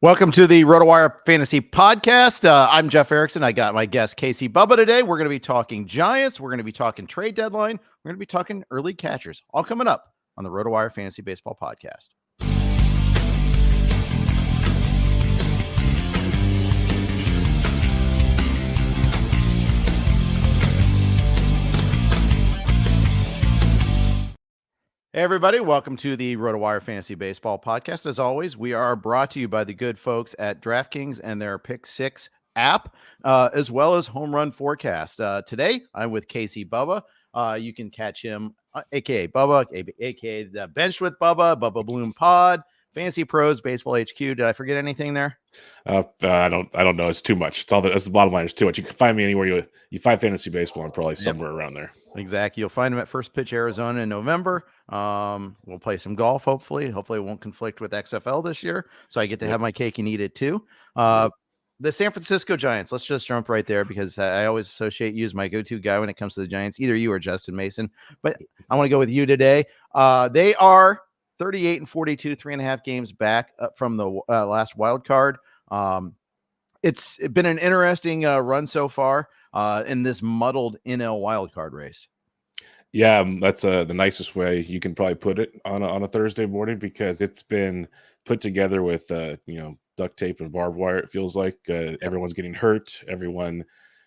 Welcome to the RotoWire Fantasy Podcast. I'm Jeff Erickson. I got my guest, Casey Bubba, today. We're going to be talking Giants. We're going to be talking trade deadline. We're going to be talking early catchers. All coming up on the RotoWire Fantasy Baseball Podcast. Hey, everybody. Welcome to the RotoWire Fantasy Baseball Podcast. As always, we are brought to you by the good folks at Draftkings and their PickSix app, as well as Homerun Forecast. Today, I'm with Casey Bubba. You can catch him, a.k.a. Bubba, a.k.a. the Benched with Bubba, Bubba Bloom Pod, Fantasy Pros, Baseball HQ. Did I forget anything there? I don't know. It's too much. It's all that's the bottom line. It's too much. You can find me anywhere you find fantasy baseball. I'm probably somewhere around there. Exactly. You'll find him at First Pitch Arizona in November. We'll play some golf. Hopefully it won't conflict with XFL this year, so I get to have my cake and eat it too. The San Francisco Giants. Let's just jump right there because I always associate you as my go-to guy when it comes to the Giants. Either you or Justin Mason, but I want to go with you today. They are 38 and 42, 3.5 games back from the last wild card. It's been an interesting run so far in this muddled NL wildcard race. Yeah, that's the nicest way you can probably put it on a Thursday morning, because it's been put together with duct tape and barbed wire. It feels like everyone's getting hurt. Everyone,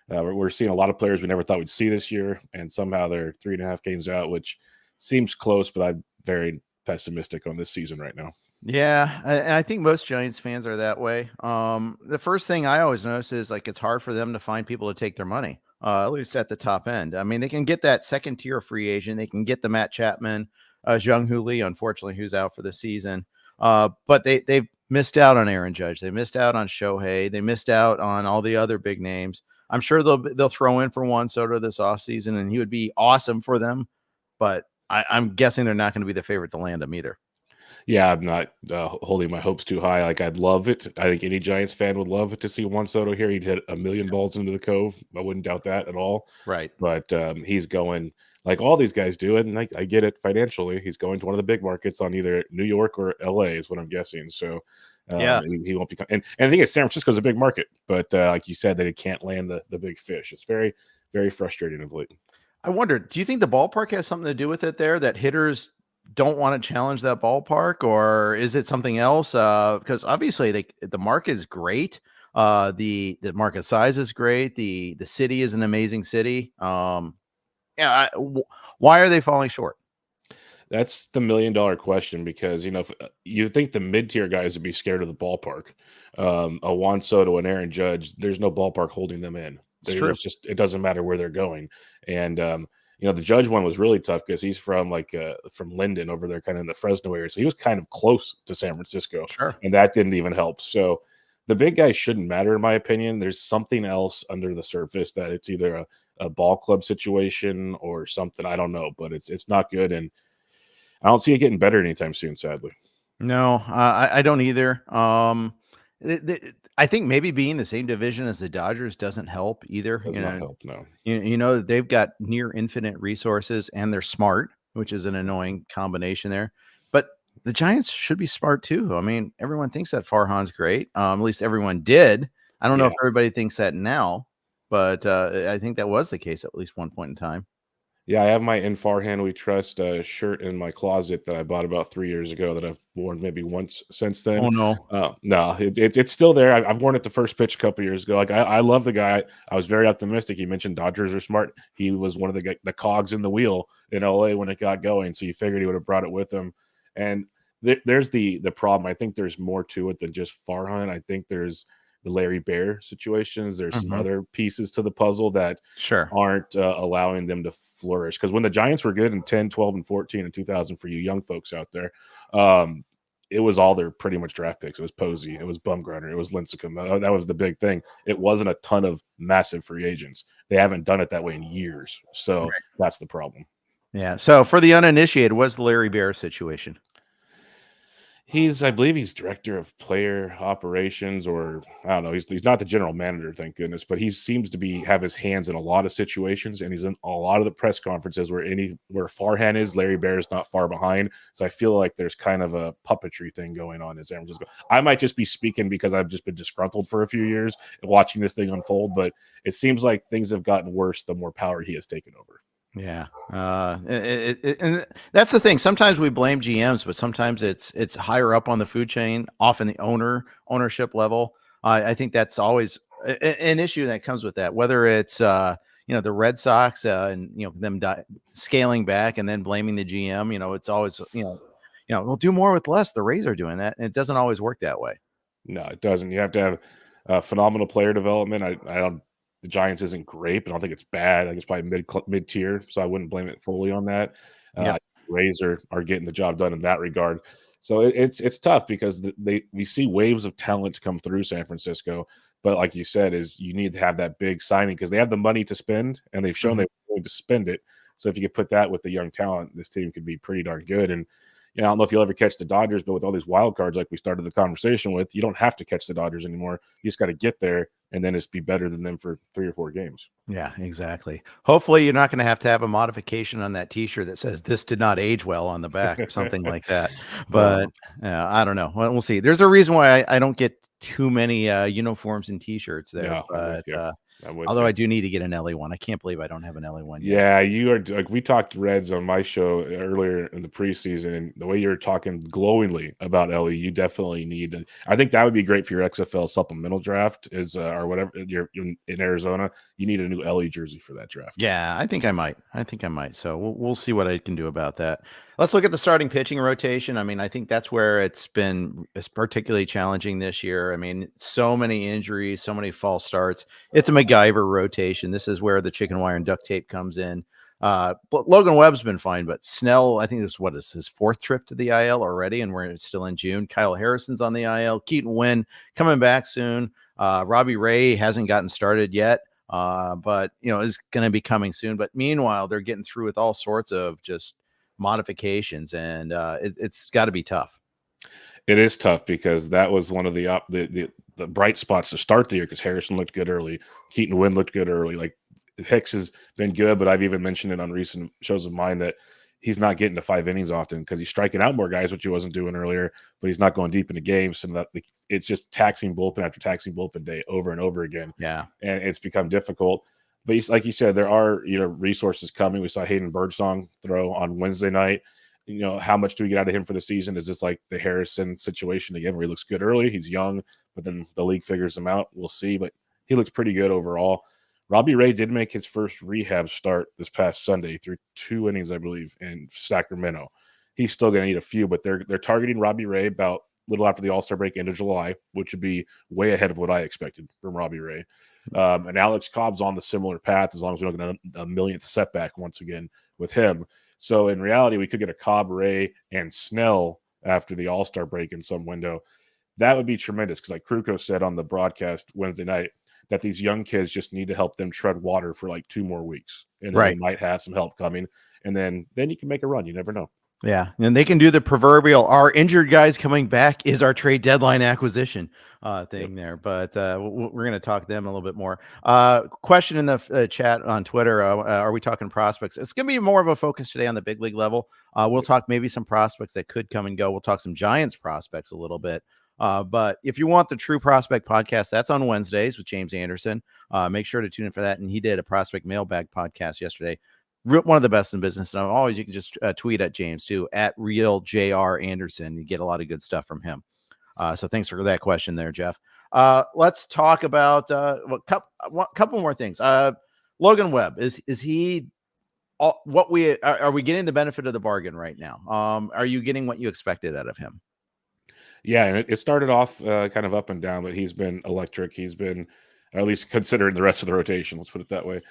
we're seeing a lot of players we never thought we'd see this year, and somehow they're 3.5 games out, which seems close, but I'm very pessimistic on this season right now. Yeah, and I think most Giants fans are that way. The first thing I always notice is it's hard for them to find people to take their money, at least at the top end. I mean, they can get that second tier free agent. They can get the Matt Chapman, Jung-Hoo Lee, unfortunately, who's out for the season. But they've missed out on Aaron Judge. They missed out on Shohei. They missed out on all the other big names. I'm sure they'll throw in for Juan Soto this offseason, and he would be awesome for them. But I'm guessing they're not going to be the favorite to land him either. Yeah, I'm not holding my hopes too high. I'd love it. I think any Giants fan would love to see Juan Soto here. He'd hit 1,000,000 balls into the Cove. I wouldn't doubt that at all. Right. But he's going like all these guys do, and I get it financially. He's going to one of the big markets on either New York or LA is what I'm guessing. So yeah, he won't be. And I think San Francisco's a big market, but like you said, that he can't land the big fish. It's very, very frustrating of late. I wonder, do you think the ballpark has something to do with it there, that hitters don't want to challenge that ballpark, or is it something else? Because obviously the market is great. The market size is great. The city is an amazing city. Why are they falling short? That's the $1 million question, because if you think the mid-tier guys would be scared of the ballpark, a Juan Soto and Aaron Judge, there's no ballpark holding them in. It doesn't matter where they're going. And the Judge one was really tough because he's from from Linden over there, kind of in the Fresno area, so he was kind of close to San Francisco. Sure. And that didn't even help. So the big guys shouldn't matter, in my opinion. There's something else under the surface, that it's either a ball club situation or something. I don't know, but it's not good, and I don't see it getting better anytime soon, sadly. No, I don't either. I think maybe being the same division as the Dodgers doesn't help either. Does not help, no. They've got near infinite resources, and they're smart, which is an annoying combination there. But the Giants should be smart too. I mean, everyone thinks that Farhan's great. At least everyone did. I don't know if everybody thinks that now, but I think that was the case at least one point in time. Yeah, I have my In Farhan We Trust shirt in my closet that I bought about 3 years ago that I've worn maybe once since then. Oh, no. No, it's still there. I've worn it the first pitch a couple years ago. I love the guy. I was very optimistic. You mentioned Dodgers are smart. He was one of the cogs in the wheel in LA when it got going, so you figured he would have brought it with him. And there's the problem. I think there's more to it than just Farhan. I think there's the Larry Baer situations. There's some other pieces to the puzzle that aren't allowing them to flourish. Because when the Giants were good in 10, 12, and 14 and 2000, for you young folks out there, it was all their pretty much draft picks. It was Posey, it was Bumgarner, it was Lincecum. That was the big thing. It wasn't a ton of massive free agents. They haven't done it that way in years. So that's the problem. Yeah. So for the uninitiated, what's the Larry Baer situation? I believe he's director of player operations, or I don't know. He's not the general manager, thank goodness, but he seems to have his hands in a lot of situations, and he's in a lot of the press conferences where Farhan is, Larry Baer is not far behind. So I feel like there's kind of a puppetry thing going on in San Francisco. I might just be speaking because I've just been disgruntled for a few years and watching this thing unfold, but it seems like things have gotten worse the more power he has taken over. Yeah. And that's the thing. Sometimes we blame GMs, but sometimes it's higher up on the food chain, often the ownership level. I think that's always an issue that comes with that, whether it's, the Red Sox and, them scaling back and then blaming the GM, it's always, we'll do more with less. The Rays are doing that. And it doesn't always work that way. No, it doesn't. You have to have phenomenal player development. I don't. The Giants isn't great, but I don't think it's bad. I think it's probably mid tier, so I wouldn't blame it fully on that. Yeah. Rays are getting the job done in that regard. So it's tough because we see waves of talent come through San Francisco, but like you said, is you need to have that big signing because they have the money to spend and they've shown they're willing to spend it. So if you could put that with the young talent, this team could be pretty darn good. And I don't know if you'll ever catch the Dodgers, but with all these wild cards like we started the conversation with, you don't have to catch the Dodgers anymore. You just got to get there and then just be better than them for 3 or 4 games. Yeah, exactly. Hopefully you're not going to have a modification on that t-shirt that says this did not age well on the back or something like that. But I don't know. We'll see. There's a reason why I don't get too many uniforms and t-shirts there. Yeah, but although I do need to get an LA one. I can't believe I don't have an LA one yet. Yeah, you are like we talked Reds on my show earlier in the preseason, and the way you're talking glowingly about LA, you definitely need. I think that would be great for your XFL supplemental draft, or whatever you're in Arizona. You need a new LA jersey for that draft. Yeah, I think I might. So we'll see what I can do about that. Let's look at the starting pitching rotation. I mean, I think that's where it's particularly challenging this year. I mean, so many injuries, so many false starts. It's a McGyver rotation. This is where the chicken wire and duct tape comes in. But Logan Webb's been fine, but Snell, I think this is his 4th trip to the IL already, and we're still in June. Kyle Harrison's on the IL. Keaton Winn coming back soon. Robbie Ray hasn't gotten started yet. But is going to be coming soon. But meanwhile, they're getting through with all sorts of just modifications, and it's got to be tough. It is tough because that was one of the bright spots to start the year because Harrison looked good early, Keaton Winn looked good early. Like Hicks has been good, but I've even mentioned it on recent shows of mine that he's not getting to 5 innings often because he's striking out more guys, which he wasn't doing earlier, but he's not going deep into games. So it's just taxing bullpen after taxing bullpen day over and over again. Yeah. And it's become difficult. But like you said, there are, resources coming. We saw Hayden Birdsong throw on Wednesday night. How much do we get out of him for the season? Is this like the Harrison situation again, where he looks good early? He's young, but then the league figures him out. We'll see, but he looks pretty good overall. Robbie Ray did make his first rehab start this past Sunday through 2 innings, I believe, in Sacramento. He's still going to need a few, but they're targeting Robbie Ray about a little after the All-Star break, end of July, which would be way ahead of what I expected from Robbie Ray. And Alex Cobb's on the similar path as long as we don't get a millionth setback once again with him. So in reality, we could get a Cobb, Ray, and Snell after the All-Star break in some window. That would be tremendous because like Kruko said on the broadcast Wednesday night, that these young kids just need to help them tread water for like 2 more weeks. And then they might have some help coming. And then you can make a run. You never know. Yeah. And they can do the proverbial, our injured guys coming back is our trade deadline acquisition thing there. But we're going to talk to them a little bit more. Question in the chat on Twitter. Are we talking prospects? It's going to be more of a focus today on the big league level. We'll talk maybe some prospects that could come and go. We'll talk some Giants prospects a little bit. But if you want the True Prospect podcast, that's on Wednesdays with James Anderson. Make sure to tune in for that. And he did a prospect mailbag podcast yesterday. One of the best in business. And you can just tweet at James too, at Real JR Anderson. You get a lot of good stuff from him. So thanks for that question there, Jeff. Let's talk about a couple more things. Logan Webb, is he are we getting the benefit of the bargain right now? Are you getting what you expected out of him? Yeah, and it started off kind of up and down, but he's been electric. He's been, at least considering the rest of the rotation, let's put it that way.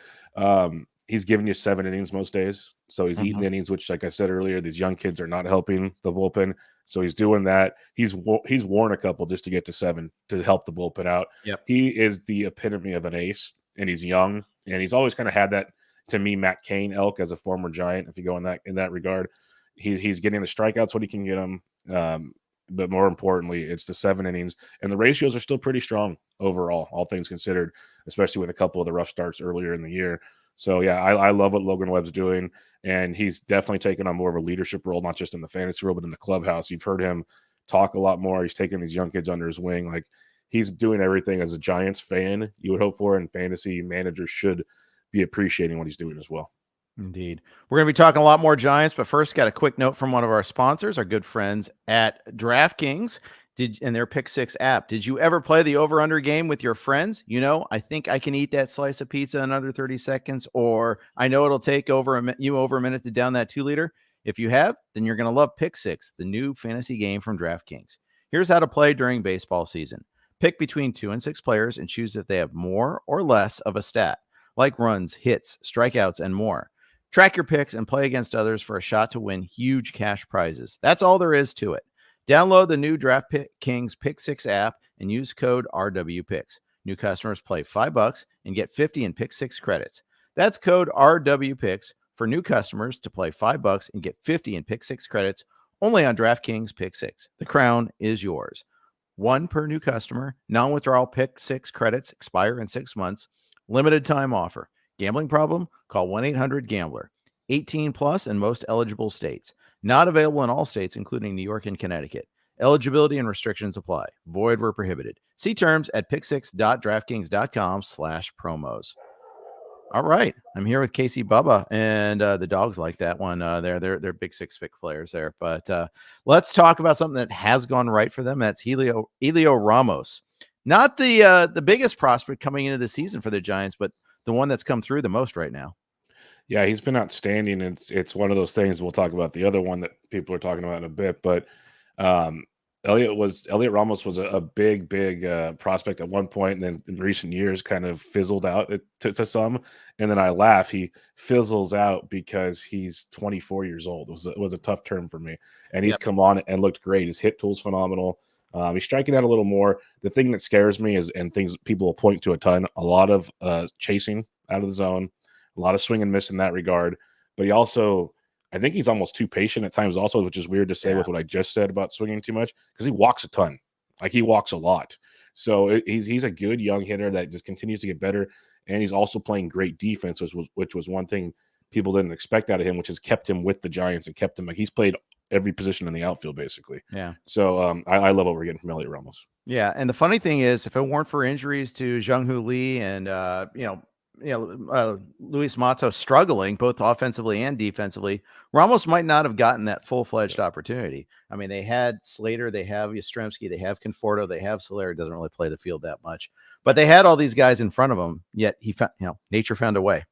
He's giving you 7 innings most days. So he's eating innings, which, like I said earlier, these young kids are not helping the bullpen. So he's doing that. He's worn a couple just to get to 7 to help the bullpen out. Yep. He is the epitome of an ace, and he's young. And he's always kind of had that, to me, Matt Cain elk as a former Giant, if you go in that regard. He's getting the strikeouts when he can get them. but more importantly, it's the 7 innings, and the ratios are still pretty strong overall, all things considered, especially with a couple of the rough starts earlier in the year. So yeah, I love what Logan Webb's doing, and he's definitely taken on more of a leadership role, not just in the fantasy role, but in the clubhouse. You've heard him talk a lot more. He's taking these young kids under his wing. Like, he's doing everything as a Giants fan you would hope for, and fantasy managers should be appreciating what he's doing as well. Indeed. We're going to be talking a lot more Giants, but first, got a quick note from one of our sponsors, our good friends at Draftkings. And their PickSix app. Did you ever play the over-under game with your friends? You know, I think I can eat that slice of pizza in under 30 seconds, or I know it'll take over a minute to down that 2-liter. If you have, then you're going to love PickSix, the new fantasy game from Draftkings. Here's how to play during baseball season. Pick between 2 and 6 players and choose if they have more or less of a stat, like runs, hits, strikeouts, and more. Track your picks and play against others for a shot to win huge cash prizes. That's all there is to it. Download the new DraftKings PickSix app and use code RWPicks. New customers play $5 and get 50 in PickSix credits. That's code RWPicks for new customers to play $5 and get 50 in PickSix credits only on DraftKings PickSix. The crown is yours. 1 per new customer. Non-withdrawal PickSix credits expire in 6 months. Limited time offer. Gambling problem? Call 1-800-GAMBLER. 18 plus in most eligible states. Not available in all states, including New York and Connecticut. Eligibility and restrictions apply. Void where prohibited. See terms at picksix.draftkings.com/promos. All right. I'm here with Casey, Bubba, and the dogs like that one. They're big 6 pick players there. But let's talk about something that has gone right for them. That's Heliot Ramos. Not the biggest prospect coming into the season for the Giants, but the one that's come through the most right now. Yeah, he's been outstanding. It's one of those things. We'll talk about the other one that people are talking about in a bit, but Heliot Ramos was a big prospect at one point, and then in recent years kind of fizzled out to some. And then I laugh, he fizzles out because he's 24 years old. It was a tough term for me, and he's come on and looked great. His hit tool's phenomenal. He's striking out a little more. The thing that scares me is, and things people will point to a ton, a lot of chasing out of the zone. A lot of swing and miss in that regard. But he also, I think he's almost too patient at times also, which is weird to say with what I just said about swinging too much, because he walks a ton. Like, he walks a lot. So he's a good young hitter that just continues to get better. And he's also playing great defense, which was one thing people didn't expect out of him, which has kept him with the Giants and kept him, like, he's played every position in the outfield, basically. Yeah. So I love what we're getting from Heliot Ramos. Yeah. And the funny thing is, if it weren't for injuries to Jung-Hoo Lee and, Luis Matos struggling both offensively and defensively, Ramos might not have gotten that full-fledged opportunity. I mean, they had Slater, they have Yastrzemski, they have Conforto, they have Soler. Doesn't really play the field that much, but they had all these guys in front of him. Yet he found, nature found a way.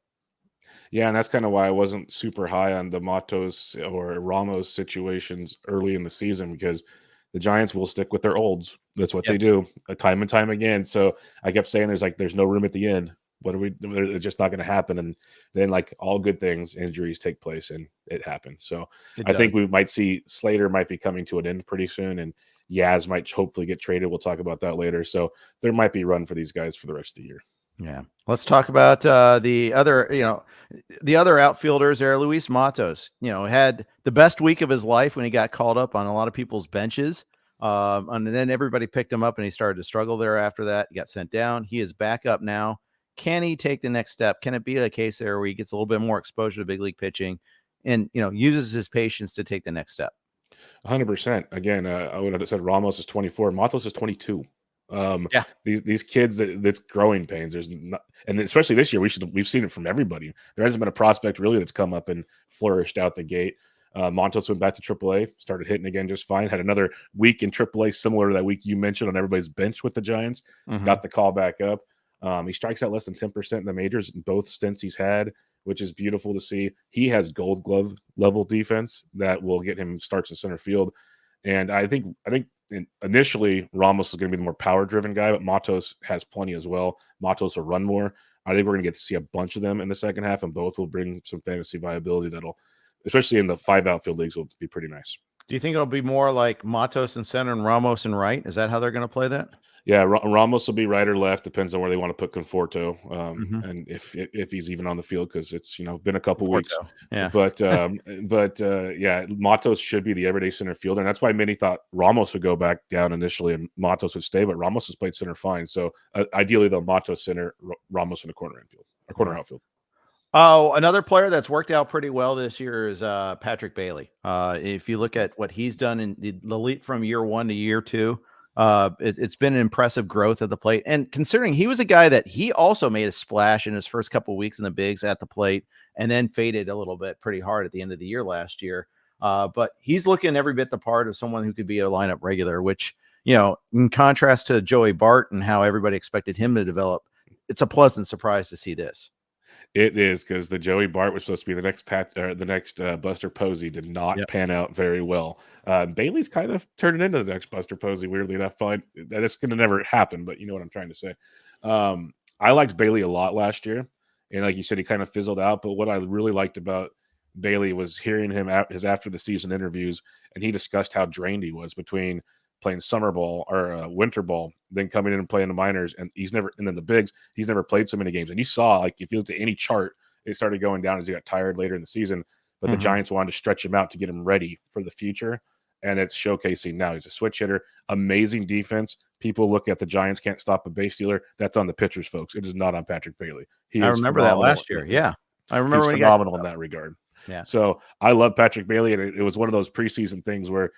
Yeah, and that's kind of why I wasn't super high on the Matos or Ramos situations early in the season, because the Giants will stick with their olds. That's what they do time and time again. So I kept saying there's no room at the end. It's just not going to happen. And then, like all good things, injuries take place, and it happens. So I think we might see Slater might be coming to an end pretty soon, and Yaz might hopefully get traded. We'll talk about that later. So there might be a run for these guys for the rest of the year. Yeah. Let's talk about the other outfielders there. Luis Matos, had the best week of his life when he got called up on a lot of people's benches. And then everybody picked him up and he started to struggle there after that. He got sent down. He is back up now. Can he take the next step? Can it be a case there where he gets a little bit more exposure to big league pitching and, uses his patience to take the next step? 100%. Again, I would have said Ramos is 24. Matos is 22. These kids, that's growing pains. There's not, and especially this year, we've seen it from everybody. There hasn't been a prospect really that's come up and flourished out the gate. Matos went back to AAA, started hitting again just fine. Had another week in AAA similar to that week you mentioned on everybody's bench with the Giants. Got the call back up. He strikes out less than 10% in the majors in both stints he's had, which is beautiful to see. He has Gold Glove level defense that will get him starts in center field. And I think initially Ramos is going to be the more power driven guy, but Matos has plenty as well. Matos will run more. I think we're going to get to see a bunch of them in the second half, and both will bring some fantasy viability that'll, especially in the 5 outfield leagues, will be pretty nice. Do you think it'll be more like Matos in center and Ramos in right? Is that how they're going to play that? Yeah, Ramos will be right or left, depends on where they want to put Conforto, Mm-hmm. and if he's even on the field, because it's been a couple weeks. Porto. Yeah. Yeah, Matos should be the everyday center fielder, and that's why many thought Ramos would go back down initially and Matos would stay, but Ramos has played center fine. So ideally, though, Matos center, Ramos in the corner infield or corner outfield. Oh, another player that's worked out pretty well this year is Patrick Bailey. If you look at what he's done in the leap from year 1 to year 2, it's been an impressive growth at the plate. And considering he was a guy that he also made a splash in his first couple of weeks in the bigs at the plate and then faded a little bit pretty hard at the end of the year last year. But he's looking every bit the part of someone who could be a lineup regular, which, in contrast to Joey Bart and how everybody expected him to develop, it's a pleasant surprise to see this. It is, because the Joey Bart was supposed to be the next Buster Posey, did not pan out very well. Bailey's kind of turning into the next Buster Posey, weirdly enough. That it's going to never happen, but you know what I'm trying to say. I liked Bailey a lot last year, and like you said, he kind of fizzled out. But what I really liked about Bailey was hearing him his after the season interviews, and he discussed how drained he was between playing summer ball or winter ball, then coming in and playing the minors, and then the bigs, he's never played so many games. And you saw, like, if you looked at any chart, it started going down as he got tired later in the season. But the Giants wanted to stretch him out to get him ready for the future, and it's showcasing now. He's a switch hitter, amazing defense. People look at the Giants can't stop a base stealer. That's on the pitchers, folks. It is not on Patrick Bailey. I remember that last year. Yeah, I remember he's phenomenal in that regard. Yeah. So I love Patrick Bailey, and it was one of those preseason things where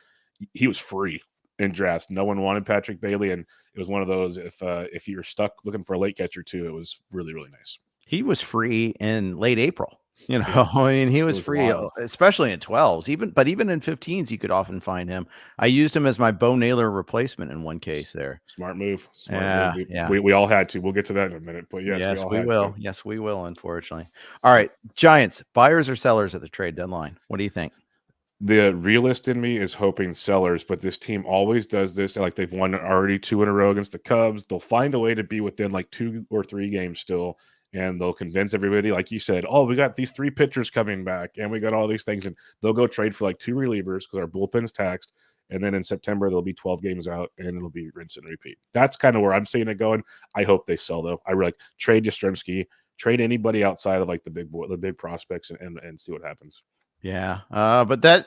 he was free in drafts. No one wanted Patrick Bailey, and it was one of those, if you're stuck looking for a late catcher too, it was really, really nice. He was free in late April. I mean, he was free, wild. Especially in 12s. Even in 15s, you could often find him. I used him as my Bo Naylor replacement in one case there. Smart move. We all had to. We'll get to that in a minute, but yes, we will. Yes, we will, unfortunately. All right, Giants, buyers or sellers at the trade deadline? What do you think? The realist in me is hoping sellers, but this team always does this. Like, they've won already 2 in a row against the Cubs. They'll find a way to be within like 2 or 3 games still, and they'll convince everybody, like you said, oh, we got these 3 pitchers coming back, and we got all these things, and they'll go trade for like 2 relievers because our bullpen's taxed. And then in September, they'll be 12 games out, and it'll be rinse and repeat. That's kind of where I'm seeing it going. I hope they sell, though. I really like trade Yastrzemski, trade anybody outside of like the big prospects, and see what happens. Yeah. But that,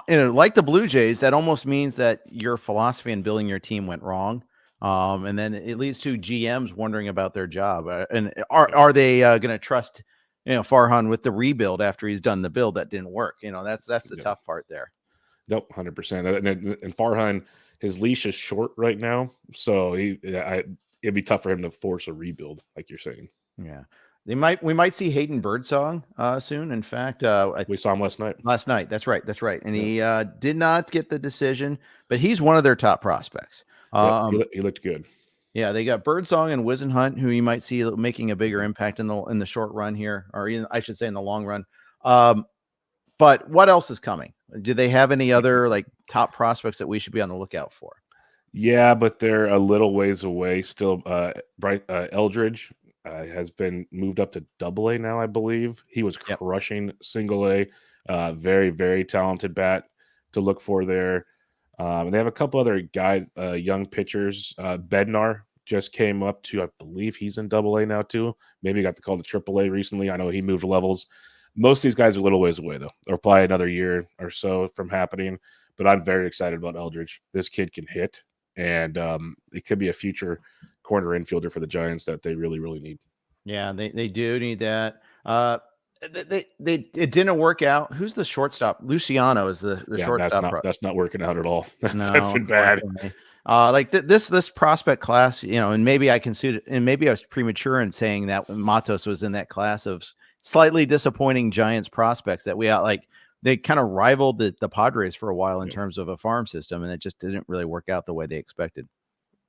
like the Blue Jays, that almost means that your philosophy in building your team went wrong. And then it leads to GMs wondering about their job. And are they going to trust, Farhan with the rebuild after he's done the build that didn't work? That's the tough part there. Nope. 100%. And Farhan, his leash is short right now. So it'd be tough for him to force a rebuild, like you're saying. Yeah. We might see Hayden Birdsong soon. In fact, we saw him last night. That's right. And he did not get the decision, but he's one of their top prospects. He looked good. Yeah, they got Birdsong and Whisenhunt, who you might see making a bigger impact in the short run here, or I should say in the long run. But what else is coming? Do they have any other like top prospects that we should be on the lookout for? Yeah, but they're a little ways away still. Eldridge has been moved up to AA now, I believe. He was crushing single A. Very, very talented bat to look for there. And they have a couple other guys, young pitchers. Bednar just came up to, I believe he's in AA now too. Maybe got the call to AAA recently. I know he moved levels. Most of these guys are a little ways away, though. They're probably another year or so from happening. But I'm very excited about Eldridge. This kid can hit, and it could be a future corner infielder for the Giants that they really, really need. Yeah, they do need that. It didn't work out. Who's the shortstop? Luciano is the shortstop. That's not working out at all. That's been bad. This prospect class, and maybe I considered, and maybe I was premature in saying that Matos was in that class of slightly disappointing Giants prospects that they kind of rivaled the Padres for a while in terms of a farm system, and it just didn't really work out the way they expected.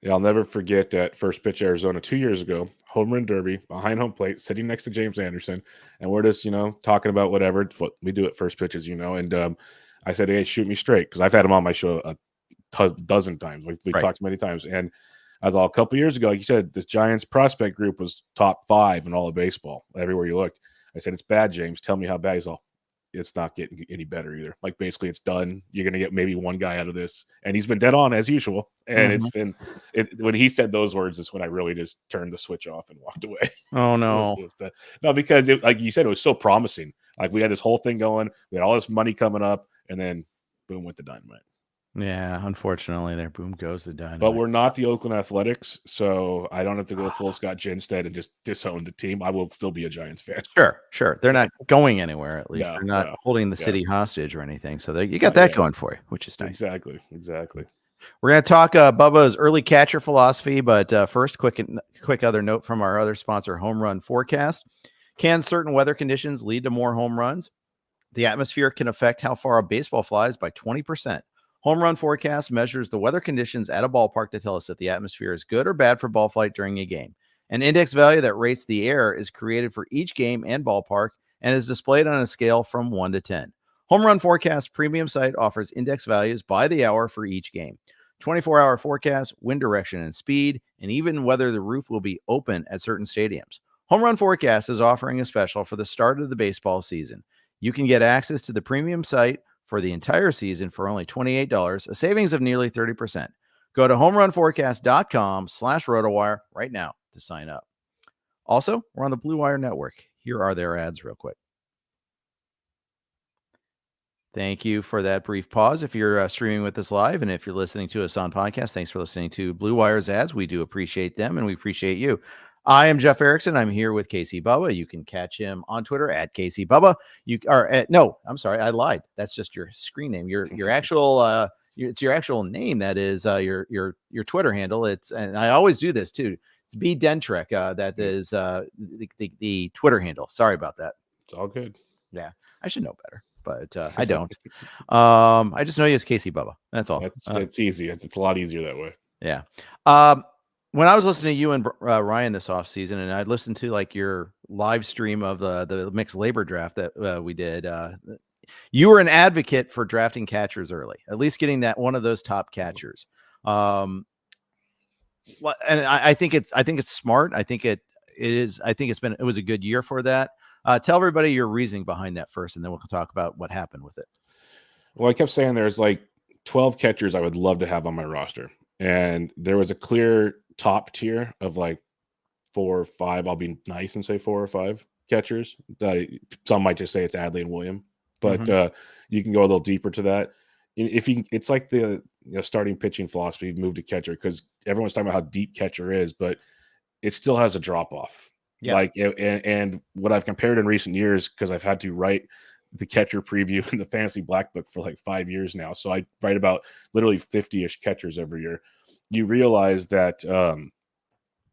Yeah, I'll never forget that first pitch Arizona 2 years ago, home run derby, behind home plate, sitting next to James Anderson, and we're just, talking about whatever. It's what we do at first pitches, and I said, hey, shoot me straight, because I've had him on my show a dozen times. We've talked many times, and as a couple years ago, like you said, this Giants prospect group was top 5 in all of baseball, everywhere you looked. I said, it's bad, James. Tell me how bad. He's all, it's not getting any better either. Like basically it's done. You're going to get maybe one guy out of this, and he's been dead on as usual. And it's been when he said those words is when I really just turned the switch off and walked away. Oh no. No, because like you said, it was so promising. Like we had this whole thing going, we had all this money coming up, and then boom, went the dynamite. Yeah, unfortunately, there boom goes the dynamite. But we're not the Oakland Athletics, so I don't have to go full Scott Jinstead and just disown the team. I will still be a Giants fan. Sure. They're not going anywhere. At least No, they're not no. holding the city hostage or anything. So you got that going for you, which is nice. Exactly. We're going to talk Bubba's early catcher philosophy, but first, quick other note from our other sponsor, Homerun Forecast. Can certain weather conditions lead to more home runs? The atmosphere can affect how far a baseball flies by 20%. Homerun Forecast measures the weather conditions at a ballpark to tell us if the atmosphere is good or bad for ball flight during a game. An index value that rates the air is created for each game and ballpark and is displayed on a scale from 1 to 10. Homerun Forecast premium site offers index values by the hour for each game. 24-hour forecast, wind direction and speed, and even whether the roof will be open at certain stadiums. Homerun Forecast is offering a special for the start of the baseball season. You can get access to the premium site for the entire season for only $28, a savings of nearly 30%. Go to homerunforecast.com/RotoWire right now to sign up. Also, we're on the Blue Wire Network. Here are their ads real quick. Thank you for that brief pause. If you're streaming with us live, and if you're listening to us on podcast, thanks for listening to Blue Wire's ads. We do appreciate them, and we appreciate you. I am Jeff Erickson. I'm here with Casey Bubba. You can catch him on Twitter at Casey Bubba. I'm sorry, I lied. That's just your screen name. Your actual it's your actual name. That is your Twitter handle. And I always do this too. It's B Dentrek. That is the Twitter handle. Sorry about that. It's all good. Yeah, I should know better, but I don't. I just know you as Casey Bubba. That's all. It's easy. It's a lot easier that way. Yeah. When I was listening to you and Ryan this offseason, and I listened to like your live stream of the mixed labor draft that we did, you were an advocate for drafting catchers early, at least getting that one of those top catchers. And I think it's smart. I think it is. I think it was a good year for that. Tell everybody your reasoning behind that first, and then we'll talk about what happened with it. Well, I kept saying there's like 12 catchers I would love to have on my roster. And there was a clear top tier of like 4 or 5. I'll be nice and say 4 or 5 catchers. Some might just say it's Adley and William, but you can go a little deeper to that. It's like the starting pitching philosophy, move to catcher, because everyone's talking about how deep catcher is, but it still has a drop off. Yeah. And what I've compared in recent years, because I've had to write the catcher preview in the fantasy black book for like 5 years now. So I write about literally 50-ish catchers every year. You realize that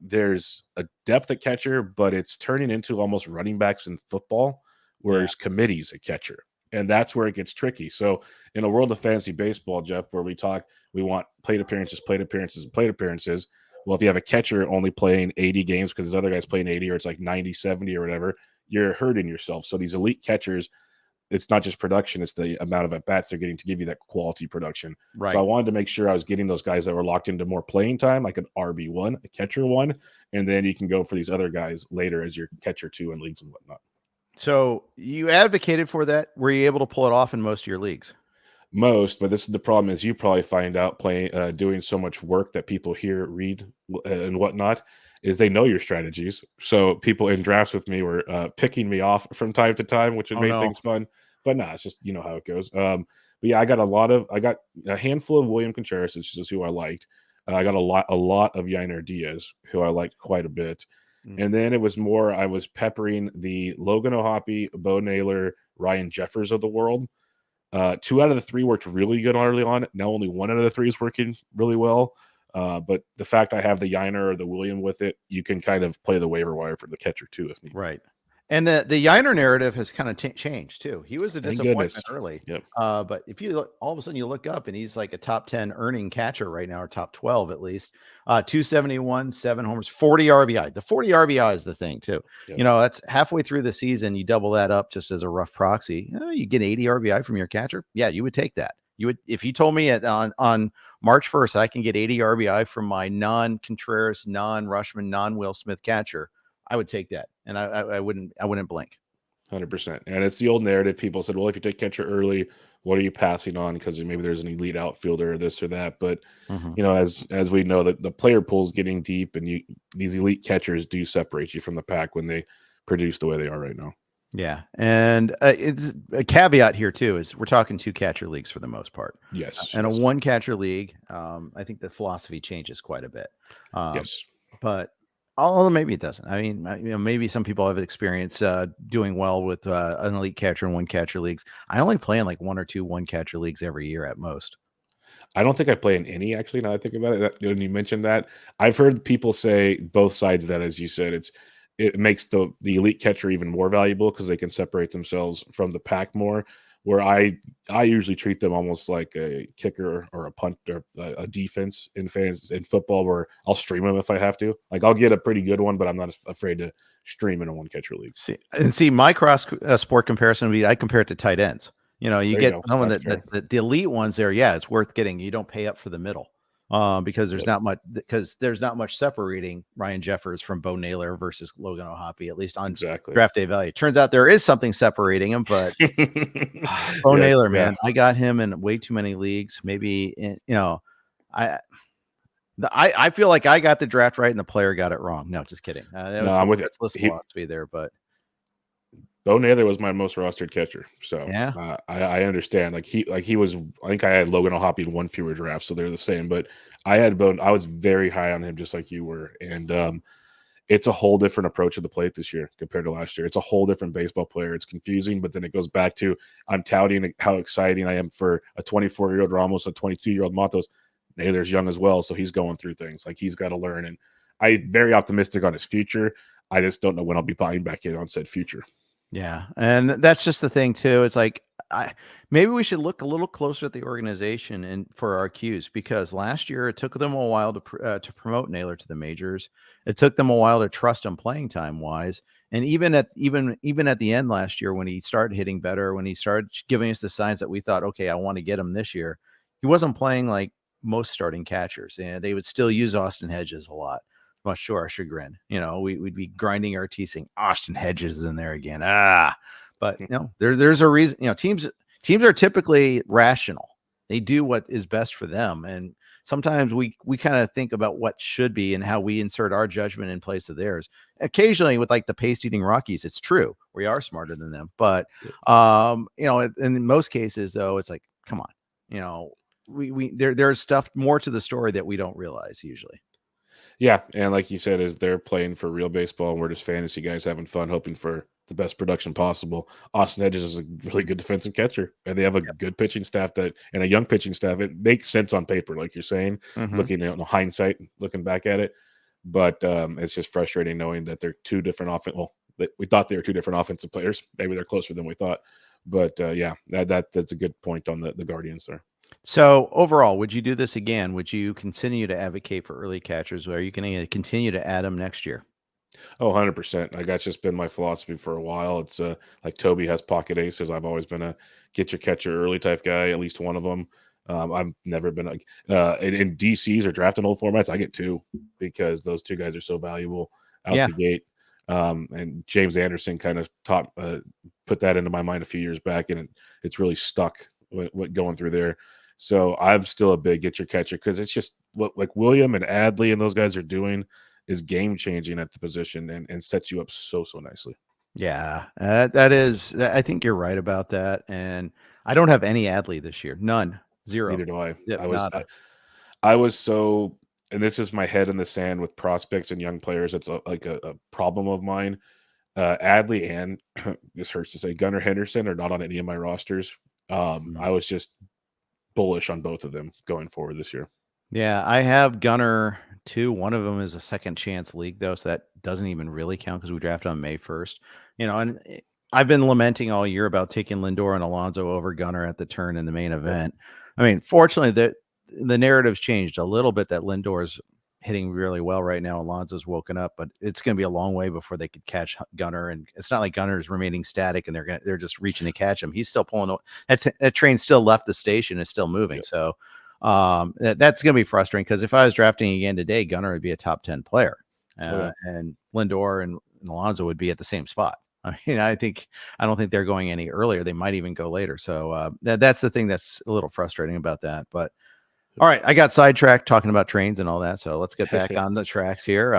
there's a depth at catcher, but it's turning into almost running backs in football, whereas committees at catcher. And that's where it gets tricky. So in a world of fantasy baseball, Jeff, where we want plate appearances. Well, if you have a catcher only playing 80 games because this other guy's playing 80, or it's like 90, 70 or whatever, you're hurting yourself. So these elite catchers, it's not just production, it's the amount of at-bats they're getting to give you that quality production. Right. So I wanted to make sure I was getting those guys that were locked into more playing time, like an RB1, a catcher 1, and then you can go for these other guys later as your catcher 2 in leagues and whatnot. So you advocated for that. Were you able to pull it off in most of your leagues? Most, but this is the problem, is you probably find out doing so much work that people hear, read, and whatnot, is they know your strategies. So people in drafts with me were picking me off from time to time, which would make things fun. But it's just how it goes. But yeah, I got a handful of William Contreras, which is who I liked. I got a lot of Yainer Diaz, who I liked quite a bit. And then it was more, I was peppering the Logan O'Hoppe, Bo Naylor, Ryan Jeffers of the world. 2 out of the 3 worked really good early on. Now only 1 out of the 3 is working really well. But the fact I have the Yainer or the William with it, you can kind of play the waiver wire for the catcher too, if need. Right. And the Yainer narrative has kind of changed too. He was a disappointment early. Yep. But if you look, all of a sudden you look up and he's like a top 10 earning catcher right now, or top 12 at least. 271, 7 homers, 40 RBI. The 40 RBI is the thing too. Yep. That's halfway through the season. You double that up just as a rough proxy. You get 80 RBI from your catcher. Yeah, you would take that. You would, if you told me on March 1st I can get 80 RBI from my non-Contreras, non-Rushman, non-Will Smith catcher, I would take that, and I wouldn't blink. 100%. And it's the old narrative. People said, well, if you take catcher early, what are you passing on? Because maybe there's an elite outfielder or this or that. But, Mhm. as we know, that the player pool is getting deep, and these elite catchers do separate you from the pack when they produce the way they are right now. Yeah. And it's a caveat here, too, is we're talking 2 catcher leagues for the most part. Yes. And yes. a 1 catcher league, I think the philosophy changes quite a bit. Yes. But although maybe it doesn't. I mean, maybe some people have experience doing well with an elite catcher and 1 catcher leagues. I only play in like 1 or 2 1 catcher leagues every year at most. I don't think I play in any, actually, now that I think about it. When you mentioned that, I've heard people say both sides of that, as you said. It makes the elite catcher even more valuable because they can separate themselves from the pack more. Where I usually treat them almost like a kicker or a punt or a defense in football, where I'll stream them if I have to. Like, I'll get a pretty good one, but I'm not afraid to stream in a 1 catcher league. See, my cross sport comparison would be I compare it to tight ends. You There you get go. someone That's fair. the elite ones there. Yeah, it's worth getting. You don't pay up for the middle. Because there's not much separating Ryan Jeffers from Bo Naylor versus Logan O'Hoppe, at least on Exactly. draft day value. Turns out there is something separating them, but Bo Naylor, man, I got him in way too many leagues. Maybe I feel like I got the draft right and the player got it wrong. No, just kidding. I'm with you. Philosophy there, but Bo Naylor was my most rostered catcher, so yeah. I understand. Like he was. I think I had Logan O'Hoppe in 1 fewer draft, so they're the same. But I had Bo. I was very high on him, just like you were, and it's a whole different approach to the plate this year compared to last year. It's a whole different baseball player. It's confusing, but then it goes back to I'm touting how exciting I am for a 24-year-old Ramos, a 22-year-old Matos. Naylor's young as well, so he's going through things. Like, he's got to learn, and I'm very optimistic on his future. I just don't know when I'll be buying back in on said future. Yeah, and that's just the thing too. It's like maybe we should look a little closer at the organization and for our cues, because last year it took them a while to promote Naylor to the majors. It took them a while to trust him playing time wise, and even at the end last year, when he started hitting better, when he started giving us the signs that we thought, okay, I want to get him this year, he wasn't playing like most starting catchers, and they would still use Austin Hedges a lot. Much to our chagrin, we'd be grinding our teeth saying Austin Hedges is in there again. But there's a reason. Teams are typically rational. They do what is best for them, and sometimes we kind of think about what should be and how we insert our judgment in place of theirs. Occasionally, with like the paste-eating Rockies, it's true, we are smarter than them. But in most cases, though, it's like, come on, there's stuff more to the story that we don't realize usually. Yeah, and like you said, is they're playing for real baseball, and we're just fantasy guys having fun, hoping for the best production possible. Austin Hedges is a really good defensive catcher, and they have a good pitching staff and a young pitching staff. It makes sense on paper, like you're saying, looking at hindsight, looking back at it. But it's just frustrating knowing that they're 2 different we thought they were 2 different offensive players. Maybe they're closer than we thought. But that's a good point on the Guardians there. So overall, would you do this again? Would you continue to advocate for early catchers? Or are you going to continue to add them next year? Oh, 100%. Like, that's just been my philosophy for a while. It's like Toby has pocket aces. I've always been a get your catcher early type guy, at least one of them. I've never been in DCs or draft and old formats. I get 2 because those 2 guys are so valuable out the gate. And James Anderson kind of put that into my mind a few years back, and it's really stuck what going through there. So I'm still a big get your catcher, because it's just what like William and Adley and those guys are doing is game changing at the position and sets you up so nicely. Yeah, that is. I think you're right about that. And I don't have any Adley this year. None. 0. Neither do I. Yep, I was so, and this is my head in the sand with prospects and young players. It's a problem of mine. Adley and this hurts to say Gunnar Henderson are not on any of my rosters. I was just bullish on both of them going forward this year. Yeah, I have Gunnar too. One of them is a second chance league, though, so that doesn't even really count because we drafted on May 1st. And I've been lamenting all year about taking Lindor and Alonso over Gunnar at the turn in the main event. I mean, fortunately, the narrative's changed a little bit, that Lindor's hitting really well right now. Alonso's woken up, but it's going to be a long way before they could catch Gunnar. And it's not like Gunnar's remaining static and they're just reaching to catch him. He's still pulling. That train still left the station. It's still moving. Yep. So that's going to be frustrating, because if I was drafting again today, Gunnar would be a top 10 player, and Lindor and Alonso would be at the same spot. I mean, I don't think they're going any earlier. They might even go later. So that's the thing that's a little frustrating about that. But all right, I got sidetracked talking about trains and all that. So let's get back on the tracks here.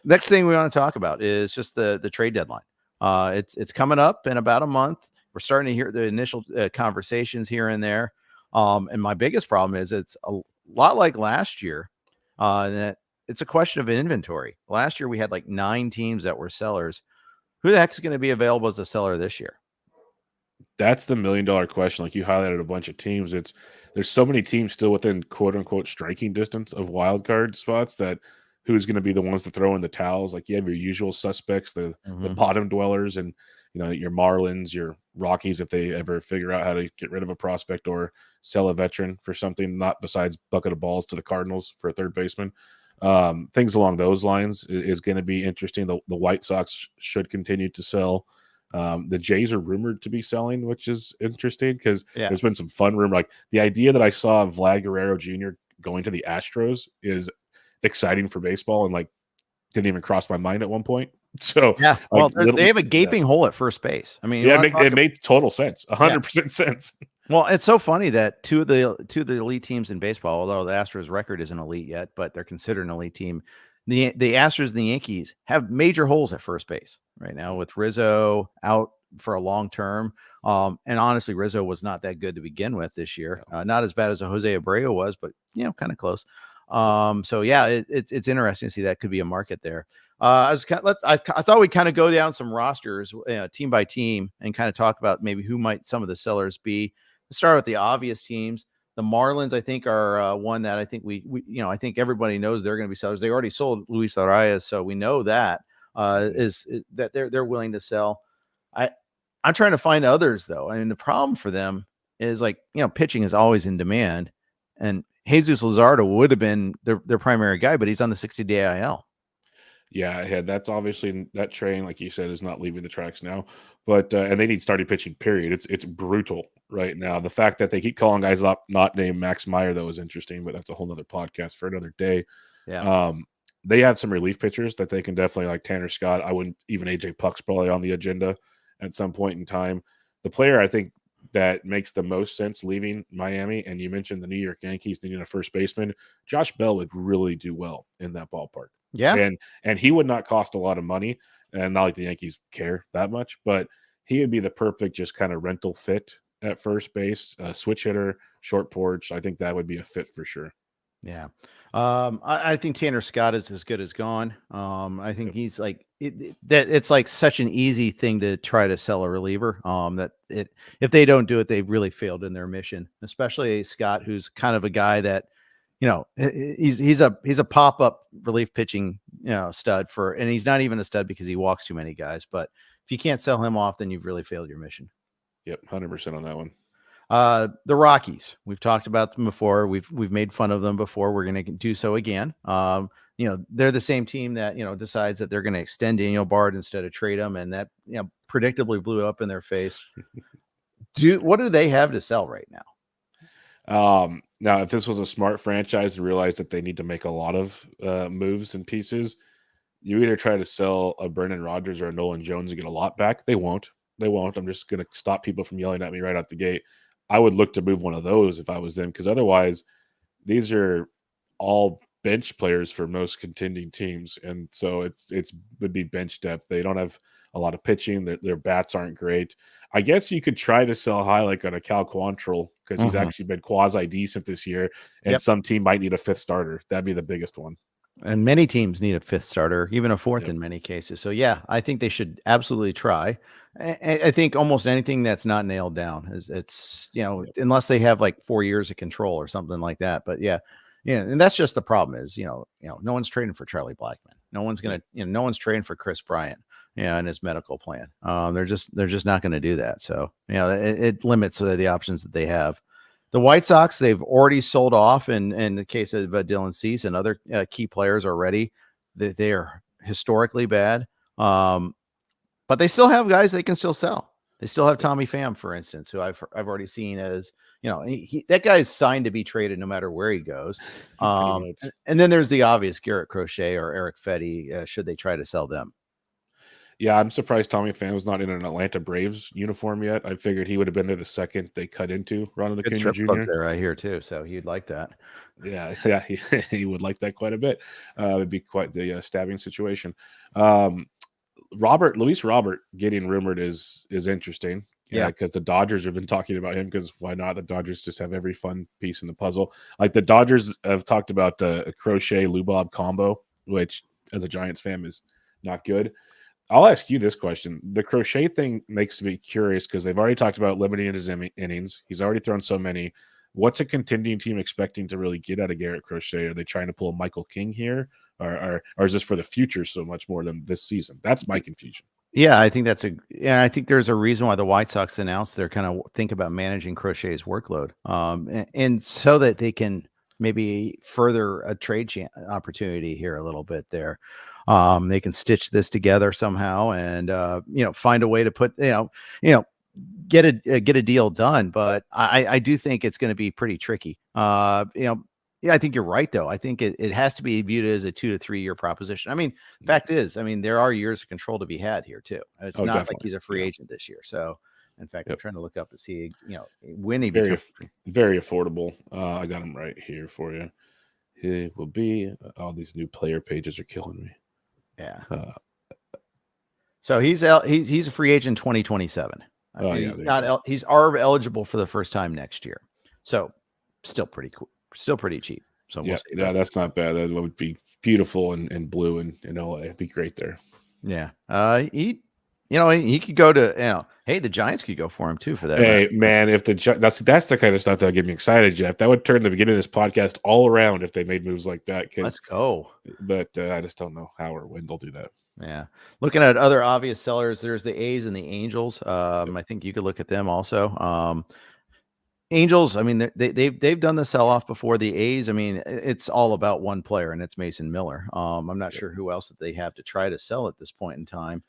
Next thing we want to talk about is just the trade deadline. It's coming up in about a month. We're starting to hear the initial conversations here and there. And my biggest problem is it's a lot like last year. That it's a question of inventory. Last year we had like 9 teams that were sellers. Who the heck is going to be available as a seller this year? That's the $1 million question. Like you highlighted a bunch of teams. There's so many teams still within quote unquote striking distance of wild card spots that who's going to be the ones to throw in the towels. Like you have your usual suspects, the bottom dwellers, and your Marlins, your Rockies, if they ever figure out how to get rid of a prospect or sell a veteran for something not besides bucket of balls to the Cardinals for a third baseman. Things along those lines is going to be interesting. The White Sox should continue to sell. The Jays are rumored to be selling, which is interesting because there's been some fun rumor. Like the idea that I saw of Vlad Guerrero Jr. going to the Astros is exciting for baseball and like didn't even cross my mind at one point. So yeah, well, they have a gaping hole at first base. I mean, it made total sense, 100% sense. Well, it's so funny that two of the elite teams in baseball, although the Astros record isn't elite yet, but they're considered an elite team. The Astros and the Yankees have major holes at first base right now with Rizzo out for a long term. And honestly, Rizzo was not that good to begin with this year. Not as bad as a Jose Abreu was, but kind of close. So yeah, it's interesting to see that could be a market there. I thought we'd kind of go down some rosters, team by team, and kind of talk about maybe who might some of the sellers be. Let's start with the obvious teams. The Marlins, I think, are one that I think we I think everybody knows they're going to be sellers. They already sold Luis Arias, so we know that is that they're willing to sell. I'm trying to find others though. I mean, the problem for them is pitching is always in demand, and Jesus Luzardo would have been their primary guy, but he's on the 60-day IL. Yeah, that's obviously that train, like you said, is not leaving the tracks now. But and they need starting pitching. Period. It's brutal right now. The fact that they keep calling guys up not named Max Meyer though is interesting, but that's a whole nother podcast for another day. Yeah. They have some relief pitchers that they can definitely like Tanner Scott. I wouldn't even AJ Puck's probably on the agenda at some point in time. The player I think that makes the most sense leaving Miami, and you mentioned the New York Yankees needing a first baseman. Josh Bell would really do well in that ballpark. Yeah. And he would not cost a lot of money, and not like the Yankees care that much, but he would be the perfect just kind of rental fit at first base, switch hitter, short porch. I think that would be a fit for sure. Yeah. I think Tanner Scott is as good as gone. I think he's like it's like such an easy thing to try to sell a reliever. If they don't do it, they've really failed in their mission, especially Scott, who's kind of a guy that, he's a pop-up relief pitching, stud and he's not even a stud because he walks too many guys. But if you can't sell him off, then you've really failed your mission. Yep. 100% on that one. The Rockies, we've talked about them before. We've made fun of them before. We're going to do so again. They're the same team that, decides that they're going to extend Daniel Bard instead of trade him. And that, predictably blew up in their face. What do they have to sell right now? Now, if this was a smart franchise and realized that they need to make a lot of moves and pieces, you either try to sell a Brendan Rodgers or a Nolan Jones and get a lot back. They won't. I'm just going to stop people from yelling at me right out the gate. I would look to move one of those if I was them, because otherwise these are all bench players for most contending teams. And so it's would be bench depth. They don't have a lot of pitching. Their bats aren't great. I guess you could try to sell high like on a Cal Quantrill because he's actually been quasi decent this year, and some team might need a fifth starter. That'd be the biggest one. And many teams need a fifth starter, even a fourth in many cases. So yeah, I think they should absolutely try. I think almost anything that's not nailed down it's unless they have like 4 years of control or something like that. But yeah, and that's just the problem is no one's trading for Charlie Blackmon. No one's gonna no one's trading for Chris Bryant, and his medical plan. They're just not going to do that. So it limits the options that they have. The White Sox, they've already sold off in the case of Dylan Cease and other key players already. They are historically bad. But they still have guys they can still sell. They still have Tommy Pham, for instance, who I've already seen as, that guy's signed to be traded no matter where he goes. And then there's the obvious Garrett Crochet or Eric Fetty, should they try to sell them. Yeah, I'm surprised Tommy Pham was not in an Atlanta Braves uniform yet. I figured he would have been there the second they cut into Ronald Good Acuna strip club Jr. there right here too, so you'd like that. Yeah, yeah, he would like that quite a bit. It'd be quite the stabbing situation. Um, Luis Robert getting rumored is interesting. Yeah, Yeah. because the Dodgers have been talking about him. Because why not? The Dodgers just have every fun piece in the puzzle. Like the Dodgers have talked about the Crochet Lubob combo, which as a Giants fan is not good. I'll ask you this question. The Crochet thing makes me curious because they've already talked about limiting his innings. He's already thrown so many. What's a contending team expecting to really get out of Garrett Crochet? Are they trying to pull a Michael King here? Or is this for the future so much more than this season? That's my confusion. Yeah, I think I think there's a reason why the White Sox announced they're kind of think about managing Crochet's workload, and so that they can maybe further a trade opportunity here a little bit there. They can stitch this together somehow and find a way to put get a deal done. But I do think it's going to be pretty tricky. Yeah, I think you're right, though. I think it has to be viewed as a 2 to 3 year proposition. I mean, fact is, there are years of control to be had here, too. It's not definitely. like he's a free agent this year. So, in fact, I'm trying to look up to see, when he very, becomes very affordable. I got him right here for you. He will be. All these new player pages are killing me. Yeah. So he's a free agent 2027. He's ARB eligible for the first time next year. So still pretty cool. Still pretty cheap. So we'll see. Yeah, that's not bad. That would be beautiful and blue and LA. It'd be great there. Yeah. He could go to, hey, the Giants could go for him too for that. Hey, man, if that's the kind of stuff that'll get me excited, Jeff. That would turn the beginning of this podcast all around if they made moves like that. Let's go. But I just don't know how or when they'll do that. Yeah. Looking at other obvious sellers, there's the A's and the Angels. I think you could look at them also. Angels, they've done the sell-off before. The A's, it's all about one player, and it's Mason Miller. I'm not sure who else that they have to try to sell at this point in time.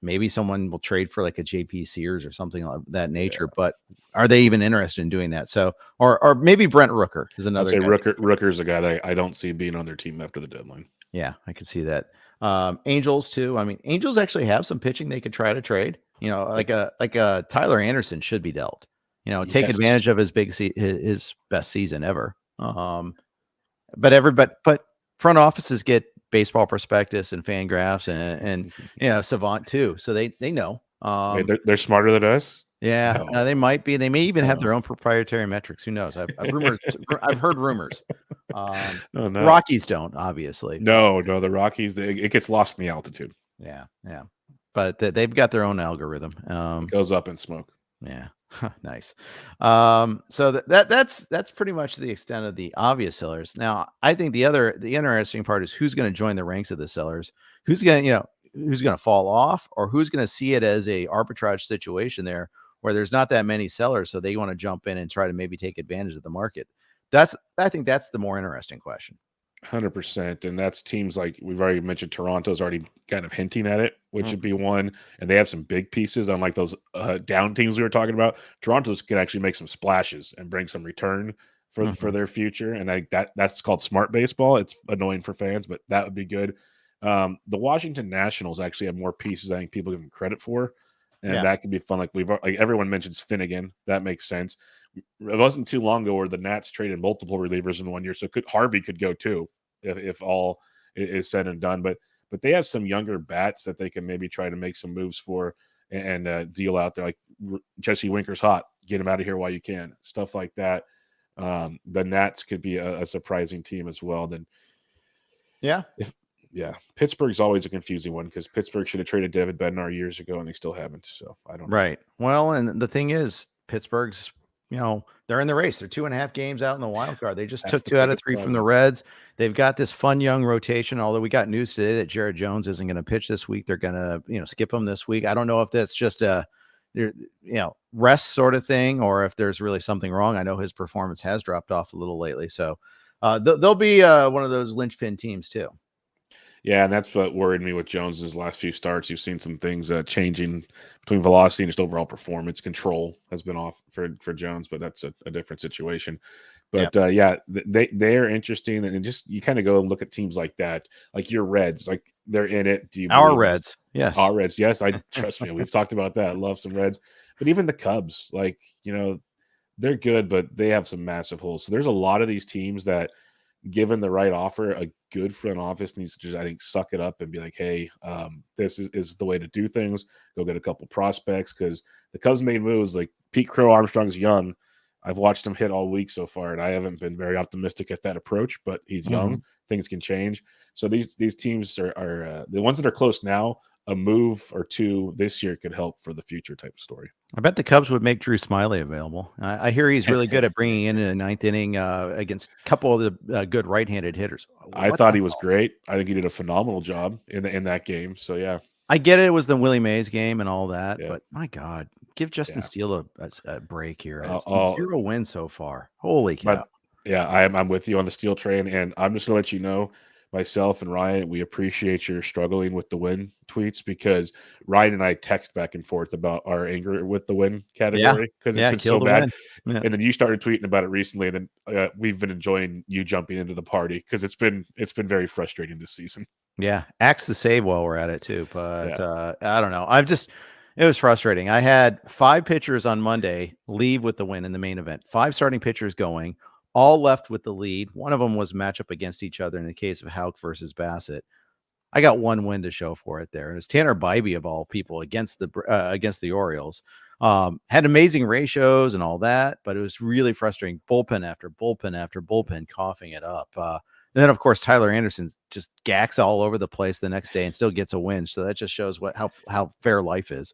Maybe someone will trade for like a JP Sears or something of that nature, but are they even interested in doing that? So, or maybe Brent Rooker is another. Rooker's a guy that I don't see being on their team after the deadline. Yeah, I could see that. Angels too. Angels actually have some pitching they could try to trade. Like a Tyler Anderson should be dealt. Take advantage of his his best season ever. But front offices get baseball prospectus and fan graphs and Savant too. So they know. They're smarter than us. Yeah, no. They might be. They may even have their own proprietary metrics. Who knows? I've heard rumors. No. Rockies don't, obviously. No, the Rockies, it gets lost in the altitude. Yeah. But they've got their own algorithm. It goes up in smoke. Yeah. Nice. So that's pretty much the extent of the obvious sellers. Now, I think the interesting part is who's going to join the ranks of the sellers, who's going to fall off, or who's going to see it as a arbitrage situation there where there's not that many sellers, so they want to jump in and try to maybe take advantage of the market. I think that's the more interesting question. 100%. And that's teams like we've already mentioned. Toronto's already kind of hinting at it, which would be one. And they have some big pieces, unlike those down teams we were talking about. Toronto's can actually make some splashes and bring some return for their future. And that's called smart baseball. It's annoying for fans, but that would be good. The Washington Nationals actually have more pieces I think people give them credit for. And that could be fun. Like everyone mentions Finnegan. That makes sense. It wasn't too long ago where the Nats traded multiple relievers in 1 year, so Harvey could go too if all is said and done. But they have some younger bats that they can maybe try to make some moves for and deal out there. Like Jesse Winker's hot, get him out of here while you can. Stuff like that. The Nats could be a surprising team as well. Then, Pittsburgh's always a confusing one because Pittsburgh should have traded David Bednar years ago and they still haven't. So I don't know. Right. Well, and the thing is, Pittsburgh's, they're in the race. They're 2.5 games out in the wild card. They just took 2 out of 3 from the Reds. They've got this fun young rotation. Although we got news today that Jared Jones isn't going to pitch this week. They're going to, skip him this week. I don't know if that's just a, rest sort of thing or if there's really something wrong. I know his performance has dropped off a little lately. So they'll be one of those linchpin teams too. Yeah, and that's what worried me with Jones's last few starts. You've seen some things changing between velocity and just overall performance. Control has been off for Jones, but that's a different situation. But they're interesting, and just you kind of go and look at teams like that, like your Reds, like they're in it. Do you Our believe Reds? Yes. Our Reds, yes. I trust me. We've talked about that. I love some Reds, but even the Cubs, like they're good, but they have some massive holes. So there's a lot of these teams that, given the right offer, a good front office needs to just, I think, suck it up and be like, hey, this is the way to do things. Go get a couple prospects, because the Cubs made moves like Pete Crow Armstrong's young. I've watched him hit all week so far, and I haven't been very optimistic at that approach, but he's young. Things can change. So these teams are the ones that are close now. A move or two this year could help for the future type of story. I bet the Cubs would make Drew Smiley available. I hear he's really good at bringing in the ninth inning against a couple of the good right-handed hitters. I thought he was great. I think he did a phenomenal job in that game. So, yeah. I get it. It was the Willie Mays game and all that, but my God, give Justin Steele a break here. 0 wins so far. Holy cow. I'm with you on the Steele train, and I'm just going to let you know, myself and Ryan, we appreciate your struggling with the Winn tweets, because Ryan and I text back and forth about our anger with the Winn category, because it's been so bad. And then you started tweeting about it recently, and then we've been enjoying you jumping into the party, because it's been very frustrating this season. Yeah, axe the save while we're at it too, but I don't know. It was frustrating. I had 5 pitchers on Monday leave with the win in the main event. 5 starting pitchers going, all left with the lead. One of them was matchup against each other in the case of Houck versus Bassett. I got 1 win to show for it there, and it's Tanner Bybee of all people against the Orioles. Had amazing ratios and all that, but it was really frustrating. Bullpen after bullpen after bullpen, coughing it up. And then, of course, Tyler Anderson just gacks all over the place the next day and still gets a win. So that just shows how fair life is.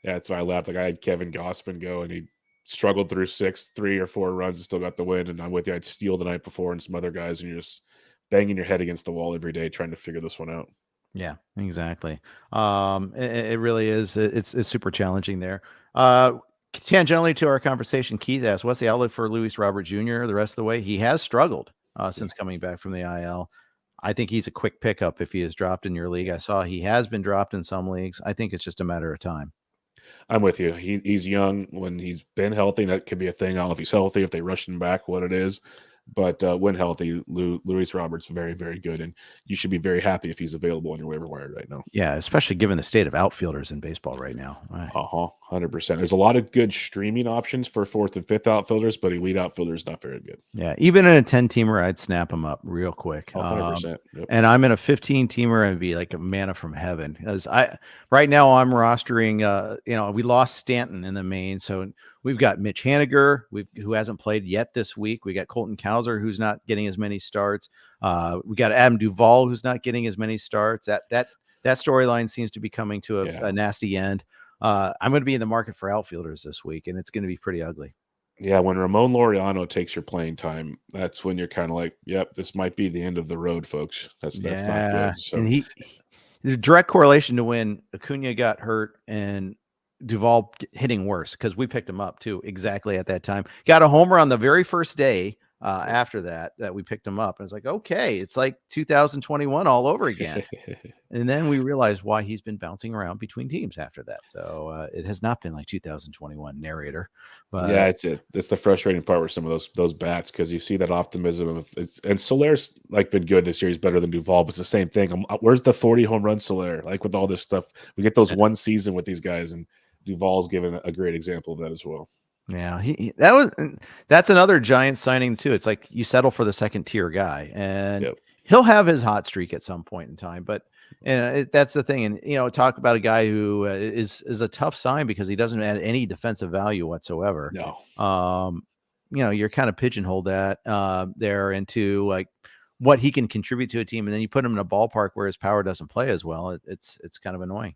Yeah, that's why I laughed. Like, I had Kevin Gossman go, and he struggled through 3 or 4 runs and still got the win. And I'm with you. I'd Steele the night before and some other guys, and you're just banging your head against the wall every day trying to figure this one out. Yeah, exactly. It really is. It's super challenging there. Tangentially to our conversation, Keith asked, what's the outlook for Luis Robert Jr. the rest of the way? He has struggled since coming back from the IL. I think he's a quick pickup if he is dropped in your league. I saw he has been dropped in some leagues. I think it's just a matter of time. I'm with you. He's young. When he's been healthy, that could be a thing. I don't know if he's healthy, if they rush him back, what it is. But when healthy, Luis Roberts very, very good, and you should be very happy if he's available on your waiver wire right now. Yeah, especially given the state of outfielders in baseball right now. 100%. There's a lot of good streaming options for 4th and 5th outfielders, but elite outfielders not very good. Yeah, even in a 10-teamer, I'd snap him up real quick. 100%. Yep. And I'm in a 15-teamer and be like a manna from heaven, because right now I'm rostering. We lost Stanton in the main, so we've got Mitch Haniger, who hasn't played yet this week. We got Colton Cowser, who's not getting as many starts. We got Adam Duvall, who's not getting as many starts. That storyline seems to be coming to a nasty end. I'm going to be in the market for outfielders this week, and it's going to be pretty ugly. Yeah, when Ramon Laureano takes your playing time, that's when you're kind of like, yep, this might be the end of the road, folks. That's not good. So. And the direct correlation to when Acuna got hurt and Duvall hitting worse, because we picked him up too exactly at that time. Got a homer on the very first day after that we picked him up, and it's like, okay, it's like 2021 all over again. And then we realized why he's been bouncing around between teams after that. So it has not been like 2021, narrator. But yeah, it's the frustrating part with some of those bats, because you see that optimism and Soler's like been good this year. He's better than Duvall, but it's the same thing. Where's the 40 home run Soler? Like, with all this stuff, we get those one season with these guys, and Duvall's given a great example of that as well. Yeah, that's another Giants signing too. It's like you settle for the second tier guy, and he'll have his hot streak at some point in time. But that's the thing. And talk about a guy who is a tough sign, because he doesn't add any defensive value whatsoever. No. You're kind of pigeonholed there into like what he can contribute to a team, and then you put him in a ballpark where his power doesn't play as well. It's kind of annoying.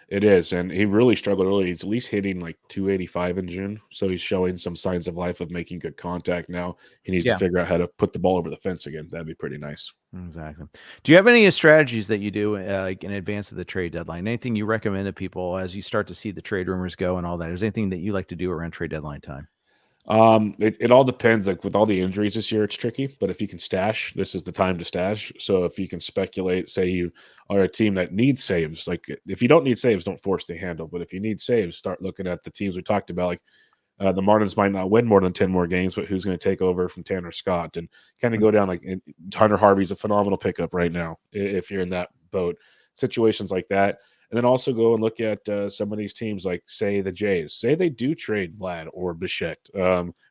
It is, and he really struggled early. He's at least hitting like 285 in June, so he's showing some signs of life of making good contact now. He needs to figure out how to put the ball over the fence again. That'd be pretty nice. Exactly. Do you have any strategies that you do in advance of the trade deadline? Anything you recommend to people as you start to see the trade rumors go and all that? Is there anything that you like to do around trade deadline time? It all depends. Like, with all the injuries this year, it's tricky, but if you can stash, this is the time to stash. So if you can speculate, say you are a team that needs saves, like if you don't need saves, don't force the handle. But if you need saves, start looking at the teams we talked about. Like, The Marlins might not win more than 10 more games, but who's going to take over from Tanner Scott and kind of go down like Hunter Harvey's a phenomenal pickup right now if you're in that boat. Situations like that. And then also go and look at some of these teams, like, say, the Jays. Say they do trade Vlad or Bichette.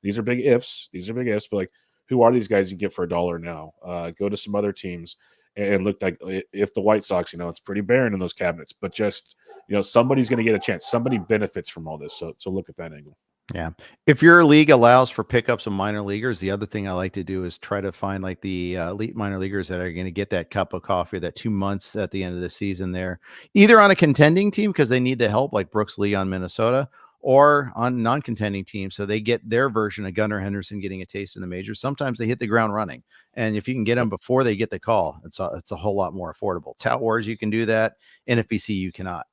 These are big ifs. But, like, who are these guys you get for $1 now? Go to some other teams and look like if the White Sox, it's pretty barren in those cabinets. But just, somebody's going to get a chance. Somebody benefits from all this. So look at that angle. Yeah. If your league allows for pickups of minor leaguers, the other thing I like to do is try to find like the elite minor leaguers that are going to get that cup of coffee, that 2 months at the end of the season there, either on a contending team because they need the help like Brooks Lee on Minnesota, or on non-contending teams. So they get their version of Gunnar Henderson getting a taste in the majors. Sometimes they hit the ground running. And if you can get them before they get the call, it's a whole lot more affordable. Tout Wars, you can do that. NFBC, you cannot.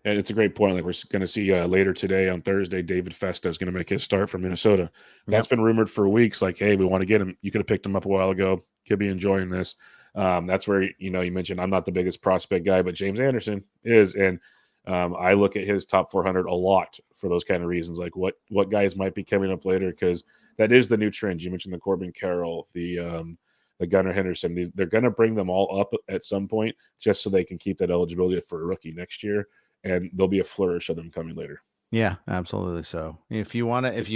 And it's a great point. Like, we're going to see later today on Thursday, David Festa is going to make his start from Minnesota. That's been rumored for weeks. Like, hey, we want to get him. You could have picked him up a while ago. Could be enjoying this. That's where, you mentioned I'm not the biggest prospect guy, but James Anderson is. And I look at his top 400 a lot for those kind of reasons. Like what guys might be coming up later, because that is the new trend. You mentioned the Corbin Carroll, the Gunnar Henderson. They're going to bring them all up at some point just so they can keep that eligibility for a rookie next year. And there'll be a flourish of them coming later. Yeah, absolutely. So if you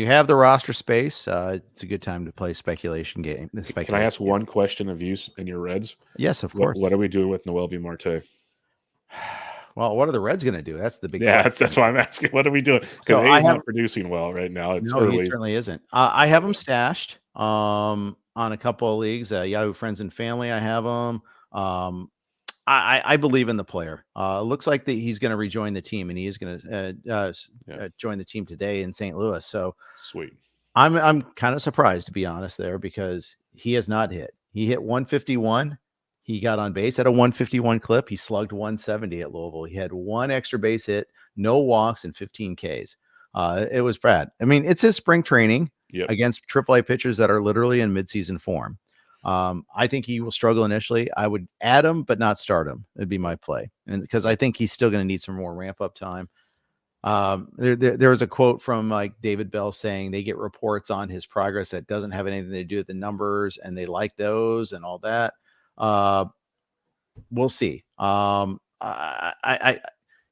have the roster space, it's a good time to play speculation game. Can I ask one question of you and your Reds? Yes, of course. What are we doing with Noel V. Marte? Well, what are the Reds going to do? That's the big question. That's why I'm asking. What are we doing? Because he's not producing well right now. It's early. He certainly isn't. I have him stashed on a couple of leagues. Yahoo Friends and Family, I have him. I believe in the player. Looks like that he's going to rejoin the team, and he is going to join the team today in St. Louis. So sweet. I'm kind of surprised, to be honest, there, because he has not hit. He hit 151. He got on base at a 151 clip. He slugged 170 at Louisville. He had one extra base hit, no walks, and 15 Ks. It was bad. I mean, it's his spring training against AAA pitchers that are literally in midseason form. I think he will struggle initially. I would add him, but not start him. It'd be my play. And because I think he's still going to need some more ramp up time. There was a quote from like David Bell saying they get reports on his progress that doesn't have anything to do with the numbers, and they like those and all that. We'll see. I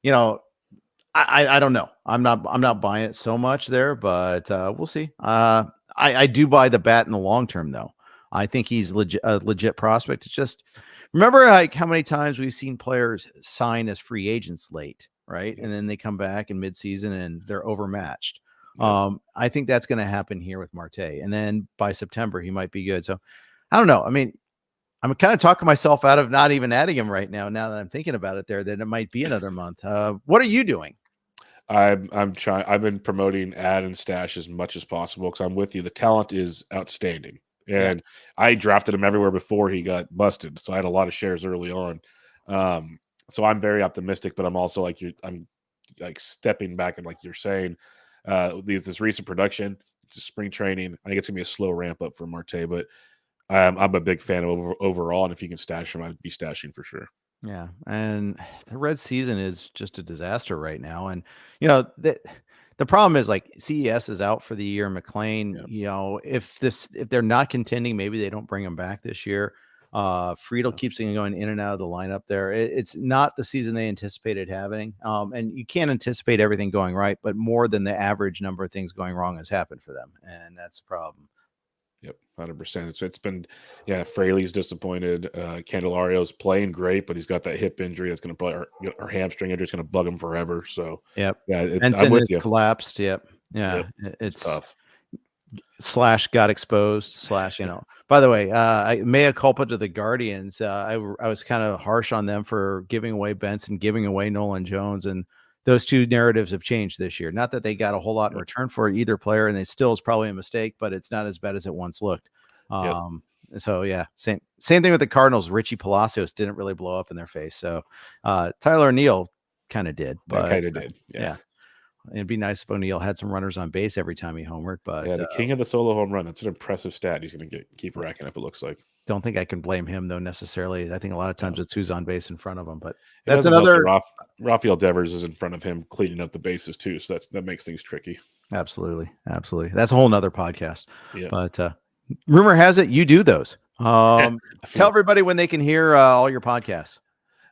don't know. I'm not buying it so much there, but we'll see. I do buy the bat in the long term, though. I think he's a legit prospect. It's just, remember like how many times we've seen players sign as free agents late, right? And then they come back in midseason and they're overmatched. I think that's going to happen here with Marte. And then by September, he might be good. So I don't know. I mean, I'm kind of talking myself out of not even adding him right now. Now that I'm thinking about it there, that it might be another month. What are you doing? I'm trying. I've been promoting add and stash as much as possible because I'm with you. The talent is outstanding. And I drafted him everywhere before he got busted. So I had a lot of shares early on. So I'm very optimistic, but I'm also like, I'm like stepping back and like you're saying, this recent production, spring training, I think it's gonna be a slow ramp up for Marte, but I'm a big fan of overall. And if you can stash him, I'd be stashing for sure. Yeah. And the Red season is just a disaster right now. And, the problem is like CES is out for the year. McLean, if they're not contending, maybe they don't bring him back this year. Friedel keeps going in and out of the lineup there. It's not the season they anticipated having. And you can't anticipate everything going right, but more than the average number of things going wrong has happened for them. And that's the problem. Yep, 100%. It's been, Fraley's disappointed. Candelario's playing great, but he's got that hip injury that's going to probably, or hamstring injury is going to bug him forever. So, I'm with you. Collapsed. Yep. Yeah. It's tough. / got exposed / By the way, mea culpa to the Guardians. I was kind of harsh on them for giving away Benson, giving away Nolan Jones, and those two narratives have changed this year. Not that they got a whole lot in return for either player, and it still is probably a mistake, but it's not as bad as it once looked. So same thing with the Cardinals. Richie Palacios didn't really blow up in their face. So Tyler O'Neill kind of did, but kind of did. Yeah. It'd be nice if O'Neill had some runners on base every time he homered, but Yeah, the king of the solo home run. That's an impressive stat. He's going to keep racking up, it looks like. don't think I can blame him though necessarily. I think a lot of times it's who's on base in front of him, but It that's doesn't help another. that Rafael Devers is in front of him cleaning up the bases too, so that makes things tricky. Absolutely. That's a whole nother podcast. Yeah. But rumor has it you do those. Tell everybody when they can hear all your podcasts.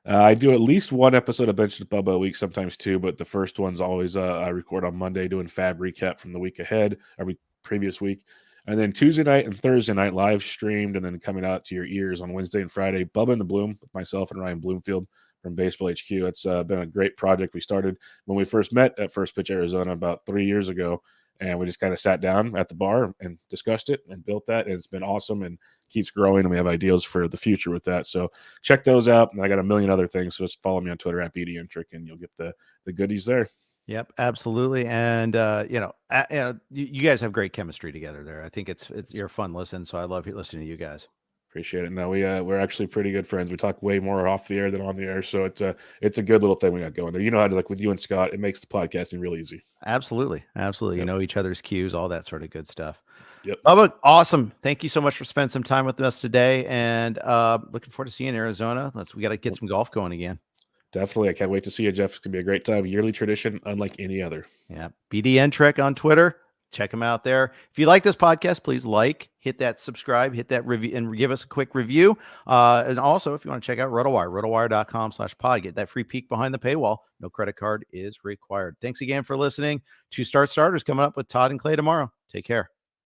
I do at least one episode of Bench with Bubba a week, sometimes two, but the first one's always I record on Monday doing Fab recap from the week ahead, every previous week. And then Tuesday night and Thursday night live streamed and then coming out to your ears on Wednesday and Friday. Bubba in the Bloom with myself and Ryan Bloomfield from Baseball HQ. It's been a great project. We started when we first met at First Pitch Arizona about 3 years ago, and we just kind of sat down at the bar and discussed it and built that. And it's been awesome and keeps growing, and we have ideas for the future with that. So check those out. And I got a million other things. So just follow me on Twitter at BDNtrick, and you'll get the goodies there. Yep, absolutely. And you guys have great chemistry together there. I think it's you're a fun listen, so I love listening to you guys. Appreciate it. No, we're actually pretty good friends. We talk way more off the air than on the air, so it's a good little thing we got going there. You know how to, like with you and Scott, it makes the podcasting real easy. Absolutely. Yep. You know each other's cues, all that sort of good stuff. Yep. Bubba, awesome. Thank you so much for spending some time with us today, and looking forward to seeing you in Arizona. We got to get some golf going again. Definitely. I can't wait to see you, Jeff. It's going to be a great time. Yearly tradition, unlike any other. Yeah. BDNtrick on Twitter. Check them out there. If you like this podcast, please hit that subscribe, hit that review, and give us a quick review. And also, if you want to check out RotoWire, rotowire.com/pod, get that free peek behind the paywall. No credit card is required. Thanks again for listening to Start Starters coming up with Todd and Clay tomorrow. Take care.